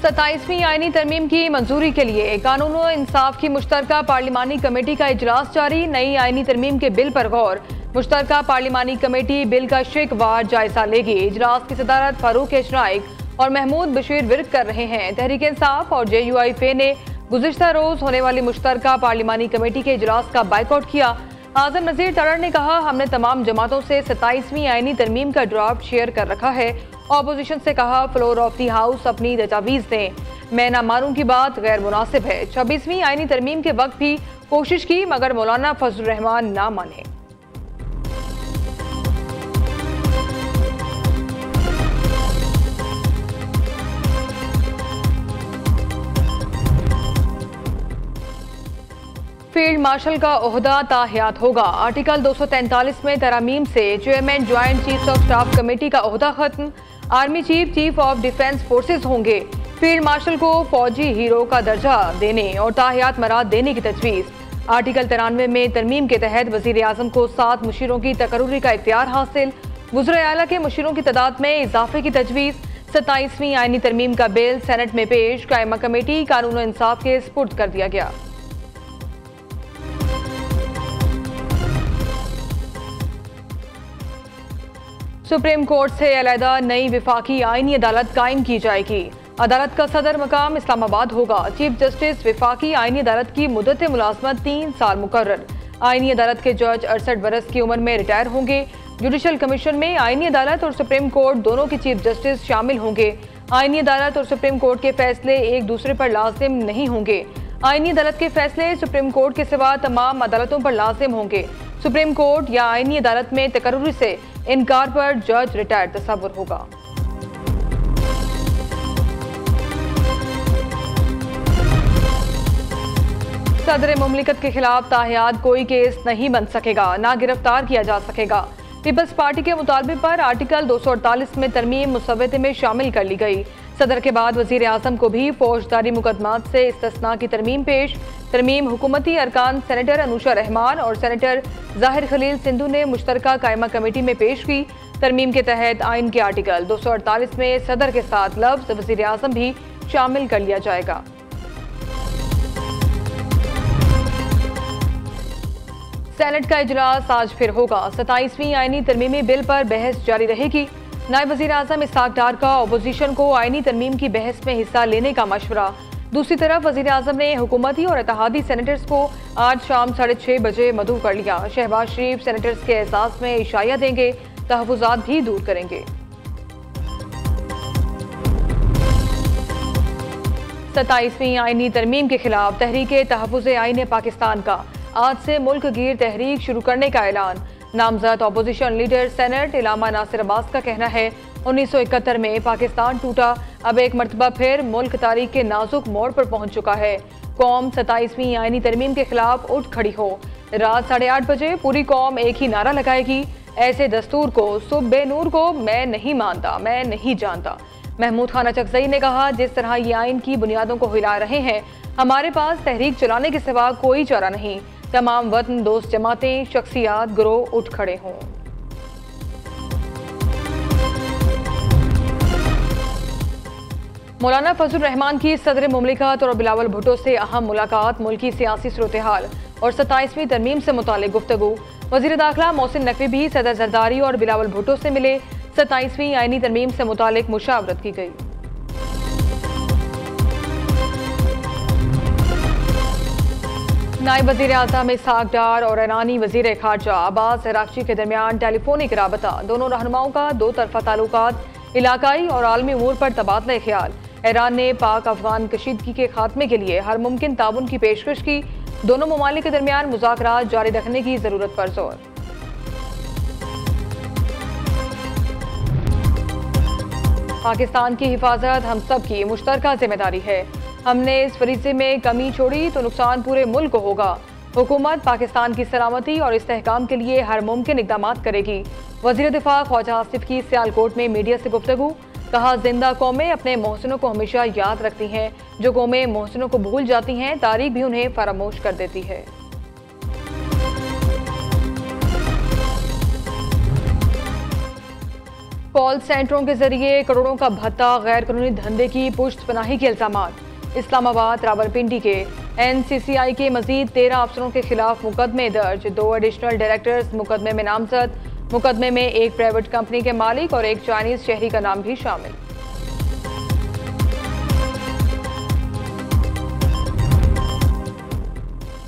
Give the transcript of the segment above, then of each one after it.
27वीं आईनी तरमीम की मंजूरी के लिए कानून और इंसाफ की मुश्तरका पार्लिमानी कमेटी का इजलास जारी। नई आईनी तरमीम के बिल पर गौर। मुश्तरका पार्लिमानी कमेटी बिल का शिकवार जायजा लेगी। इजलास की सदारत फारूक एशनाइक और महमूद बशीर विर्क कर रहे हैं। तहरीक इंसाफ और JUIF ने गुज़िश्ता रोज होने वाली मुश्तरका पार्लिमानी कमेटी के इजलास का बाइकआउट किया। आजम नज़ीर तड़र ने कहा, हमने तमाम जमातों से 27वीं आईनी तरमीम का ड्राफ्ट शेयर कर रखा है। ऑपोजिशन से कहा, फ्लोर ऑफ दी हाउस अपनी तजावीज़ दें। मैं ना मानूं की बात गैर मुनासिब है। 26वीं आईनी तरमीम के वक्त भी कोशिश की मगर मौलाना फजलुर रहमान ना माने। फील्ड मार्शल का ओहदा ताहयात होगा। आर्टिकल 243 में तरमीम से chairman joint chiefs of staff committee का ओहदा खत्म। Army chief chief of defence forces होंगे। फील्ड मार्शल को फौजी हीरो का दर्जा देने और ताहयात मराद देने की तजवीज़। आर्टिकल 93 में तरमीम के तहत वज़ीर आज़म को 7 मुशीरों की तकर्रुरी का इख्तियार हासिल। वज़ीर आला के मुशीरों की तादाद में इजाफे की तजवीज़। 27वीं आईनी तरमीम का बिल सेनेट में पेश। कायमा कमेटी कानून और इंसाफ के सुपुर्द कर दिया गया। सुप्रीम कोर्ट से अलहदा नई विफाकी आईनी अदालत कायम की जाएगी। अदालत का सदर मकाम इस्लामाबाद होगा। चीफ जस्टिस विफाकी आईनी अदालत की मुद्दत मुलाजमत 3 साल मुकर्रर। आईनी अदालत के जज 68 बरस की उम्र में रिटायर होंगे। जुडिशल कमीशन में आईनी अदालत और सुप्रीम कोर्ट दोनों के चीफ जस्टिस शामिल होंगे। आईनी अदालत और सुप्रीम कोर्ट के फैसले एक दूसरे पर लाजिम नहीं होंगे। आईनी अदालत के फैसले सुप्रीम कोर्ट के सिवा तमाम अदालतों पर लाजिम होंगे। सुप्रीम कोर्ट या आईनी अदालत में तकर्रुरी से इनकार पर जज रिटायर तस्वुर होगा। सदर मुमलिकत के खिलाफ ताहयात कोई केस नहीं बन सकेगा, ना गिरफ्तार किया जा सकेगा। पीपल्स पार्टी के मुतालबे पर आर्टिकल 248 में तरमीम मुसव्वदे में शामिल कर ली गई। सदर के बाद वज़ीर आज़म को भी फौजदारी मुकदमात से इस्तिस्ना की तरमीम पेश। तरमीम हुकूमती अरकान सेनेटर अनुशा रहमान और सेनेटर ज़ाहिर खलील सिंधु ने मुश्तरका कायमा कमेटी में पेश की। तरमीम के तहत आइन के आर्टिकल 248 में सदर के साथ लफ्ज़ वज़ीर आज़म भी शामिल कर लिया जाएगा। सेनेट का इजलास आज फिर होगा। 27वीं आईनी तरमीमी बिल पर बहस जारी रहेगी। नायब वज़ीर आज़म इसहाक डार का अपोजिशन को आईनी तरमीम की बहस में हिस्सा लेने का मशवरा। दूसरी तरफ वज़ीर आज़म ने हुकूमती और इत्तेहादी सेनेटर्स को आज शाम 6:30 बजे मदऊ कर लिया। शहबाज शरीफ सेनेटर्स के एहसास में इशाया देंगे, तहफ़्फ़ुज़ात भी दूर करेंगे। 27वीं आईनी तरमीम के खिलाफ तहरीके तहफ़्फ़ुज़ आईन पाकिस्तान का आज से मुल्क गिर तहरीक शुरू करने का ऐलान। नामजद opposition leader senate Allama Nasir Abbas का कहना है, 1971 में पाकिस्तान टूटा, अब एक मरतबा फिर मुल्क तारीख के नाजुक मोड़ पर पहुंच चुका है। कौम 27वीं आईनी तरमीम के खिलाफ उठ खड़ी हो। रात 8:30 बजे पूरी कौम एक ही नारा लगाएगी, ऐसे दस्तूर को, सुबह नूर को मैं नहीं मानता, मैं नहीं जानता। महमूद खान अचकज़ई ने कहा, जिस तरह ये आइन की बुनियादों को हिला रहे हैं, हमारे पास तहरीक चलाने के सिवा कोई चारा नहीं। तमाम वतन दोस्त जमातें, शख्सियात, गिरोह उठ खड़े हों। मौलाना फजलुर रहमान की सदर मुमलिकत और बिलावल भुट्टो से अहम मुलाकात। मुल्की सियासी सूरत-ए-हाल और 27वीं तरमीम से मुतालिक गुफ्तगू। वज़ीर दाखिला मोहसिन नकवी भी सदर जरदारी और बिलावल भुट्टो से मिले। 27वीं आईनी तरमीम से मुतालिक मुशावरत की गई। नायब वज़ीर आज़म इसहाक डार और ईरानी वज़ीर खारजा अब्बास अराग़ची के दरमियान टेलीफोनिक राबता। दोनों रहनुमाओं का दो तरफ़ा ताल्लुकात, इलाकाई और आलमी उमूर पर तबादला ख्याल। ईरान ने पाक अफगान कशीदगी के खात्मे के लिए हर मुमकिन ताउन की पेशकश की। दोनों ममालिक के दरमियान मुज़ाकरात जारी रखने की ज़रूरत पर जोर। पाकिस्तान की हिफाजत हम सब की मुश्तरका जिम्मेदारी है। हमने इस फरीज़े में कमी छोड़ी तो नुकसान पूरे मुल्क को होगा। हुकूमत पाकिस्तान की सलामती और इस्तेहकाम के लिए हर मुमकिन इक़दामात करेगी। वज़ीर दिफा ख्वाजा आसिफ की सियालकोट में मीडिया से गुफ्तगू। कहा, जिंदा कौमें अपने मोहसिनों को हमेशा याद रखती हैं। जो कौमें मोहसिनों को भूल जाती हैं, तारीख भी उन्हें फरामोश कर देती है। कॉल सेंटरों के जरिए करोड़ों का भत्ता, गैर कानूनी धंधे की पुश्तपनाही के इल्जामात। इस्लामाबाद रावलपिंडी के NCCI के मजीद 13 अफसरों के खिलाफ मुकदमे दर्ज। 2 एडिशनल डायरेक्टर्स मुकदमे में नामजद। मुकदमे में एक प्राइवेट कंपनी के मालिक और एक चाइनीज शहरी का नाम भी शामिल।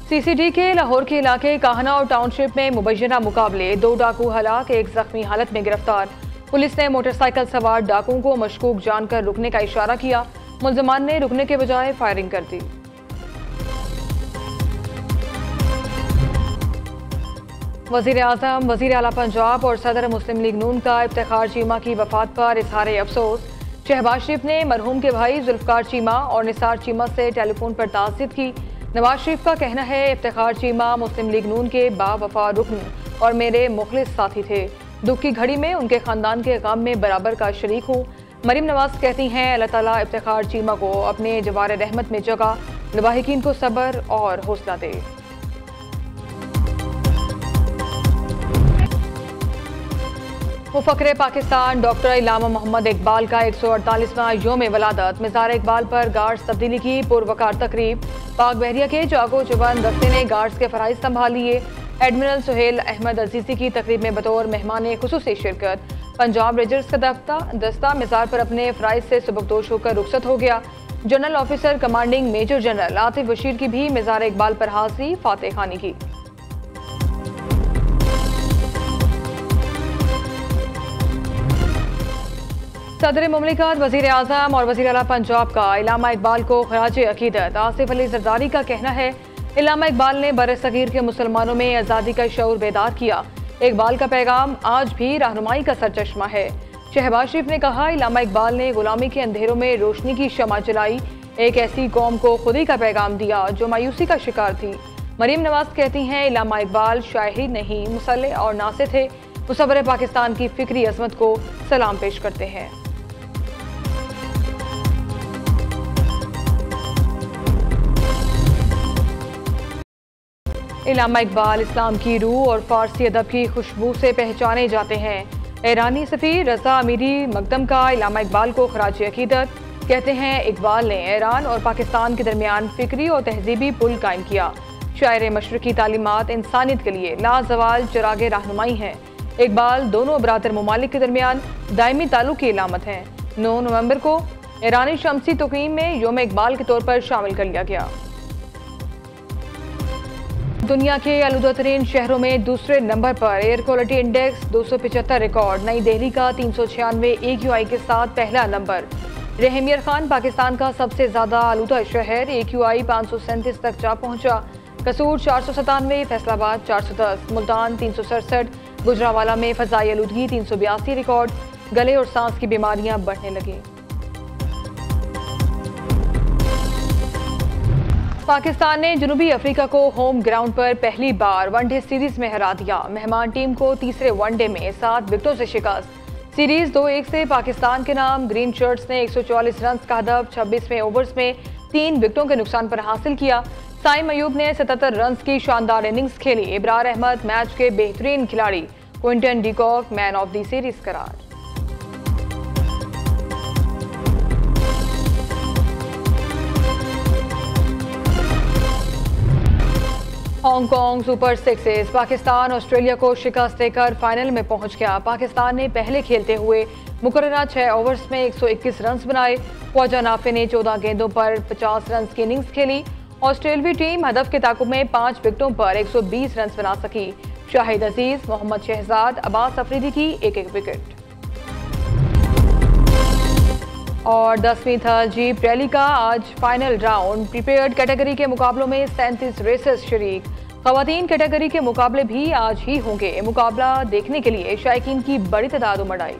CCD के लाहौर के इलाके काहना और टाउनशिप में मुबैना मुकाबले। 2 डाकू हलाक, एक जख्मी हालत में गिरफ्तार। पुलिस ने मोटरसाइकिल सवार डाकुओं को मशकूक जानकर रुकने का इशारा किया। मुल्जमान ने रुकने के बजाय फायरिंग कर दी। वजीर आजम, वजीर आला पंजाब और सदर मुस्लिम लीग नून का इफ्तिखार चीमा की वफात पर इजहार अफसोस। शहबाज शरीफ ने मरहूम के भाई जुल्फकार चीमा और निसार चीमा से टेलीफोन पर ताज़ियत की। नवाज शरीफ का कहना है, इफ्तिखार चीमा मुस्लिम लीग नून के बावफा रुकन और मेरे मुखलिस साथी थे। दुख की घड़ी में उनके खानदान के गम में बराबर का शरीक हूँ। मरीम नवाज कहती हैं, अल्लाह ताला इफ्तिखार चीमा को अपने जवार रहमत में जगह, लवाहिकीन को सब्र और हौसला दे। मुफक्किर पाकिस्तान डॉक्टर इलामा मोहम्मद इकबाल का 148वां यौम वलादत। मज़ार इकबाल पर गार्ड्स तब्दीली की पुरवकार तकरीब। पाक बहरिया के जागो जुबान दस्ते ने गार्ड्स के फराइज संभाल लिए। एडमिरल सुहेल अहमद अजीज़ी की तकरीब में बतौर मेहमान खुसूसी शिरकत। पंजाब रेंजर्स का दस्ता मज़ार पर अपने फराइज से सुबकदोश होकर रुखसत हो गया। General officer commanding major general Atif Bashir की भी मज़ार इकबाल पर हाजिरी फातह खानी की। सदर मुमलिकत, वजीर आजम और वजीर आला पंजाब का इलामा इकबाल को खराज अकीदत। आसिफ अली जरदारी का कहना है, इलामा इकबाल ने बरसगीर के मुसलमानों में आज़ादी का शऊर बेदार किया। इकबाल का पैगाम आज भी रहनुमाई का सरचश्मा है। शहबाज शरीफ ने कहा, इलामा इकबाल ने गुलामी के अंधेरों में रोशनी की शमा जलाई। एक ऐसी कौम को खुदी का पैगाम दिया जो मायूसी का शिकार थी। मरीम नवाज कहती हैं, इलामा इकबाल शायरी नहीं, मुसल्ले और नासे थे। मुसव्वरे पाकिस्तान की फिक्री अजमत को सलाम पेश करते हैं। इलामा इकबाल इस्लाम की रूह और फारसी अदब की खुशबू से पहचाने जाते हैं। ईरानी सफ़ीर रज़ा अमीरी मकदम का इलामा इकबाल को खराज अकीदत। कहते हैं, इकबाल ने ईरान और पाकिस्तान के दरमियान फिक्री और तहजीबी पुल कायम किया। शायर मशरक़ी तालीमात इंसानियत के लिए लाजवाल चिरागे रहनुमाई हैं। इकबाल दोनों बरादर ममालिक के दरमियान दायमी ताल्लुक़ की इलामत हैं। 9 नवंबर को ईरानी शमसी तक़वीम में योम इकबाल के तौर पर शामिल कर लिया गया। दुनिया के आलूदा-तरीन शहरों में दूसरे नंबर पर एयर क्वालिटी इंडेक्स 275 रिकॉर्ड। नई दिल्ली का 396 AQI के साथ पहला नंबर। रहमियर खान पाकिस्तान का सबसे ज्यादा आलूदा शहर, AQI 537 तक जा पहुंचा। कसूर 497, फैसलाबाद 410, मुल्तान 367, गुजरावाला में फजाई आलूदगी 382 रिकॉर्ड। गले और सांस की बीमारियां बढ़ने लगी। पाकिस्तान ने जनूबी अफ्रीका को होम ग्राउंड पर पहली बार वनडे सीरीज में हरा दिया। मेहमान टीम को तीसरे वनडे में 7 विकेटों से शिकस्त। सीरीज 2-1 से पाकिस्तान के नाम। ग्रीन शर्ट्स ने 144 रन का हदफ 26वें ओवर्स में 3 विकेटों के नुकसान पर हासिल किया। साइम अयूब ने 77 रन की शानदार इनिंग्स खेली। इब्रार अहमद मैच के बेहतरीन खिलाड़ी। Quinton de Kock man of the series करार। Hong Kong super sixes. Pakistan Australia को शिकस्त देकर फाइनल में पहुंच गया। पाकिस्तान ने पहले खेलते हुए मुकर्ररा 6 ओवर्स में 121 रन बनाए। ख्वाजा नाफे ने 14 गेंदों पर 50 रन की इनिंग्स खेली। ऑस्ट्रेलवी टीम हदफ के ताकुब में 5 विकेटों पर 120 रन बना सकी। शाहिद अजीज, मोहम्मद शहजाद, अब्बास अफरीदी की एक विकेट। और 10वीं थर्ड जीप रैली का आज फाइनल राउंड। प्रीपेयर्ड कैटेगरी के मुकाबलों में 37 रेसेस शरीक। खवातीन कैटेगरी के मुकाबले भी आज ही होंगे। मुकाबला देखने के लिए शायकीन की बड़ी तादाद उमड़ आई।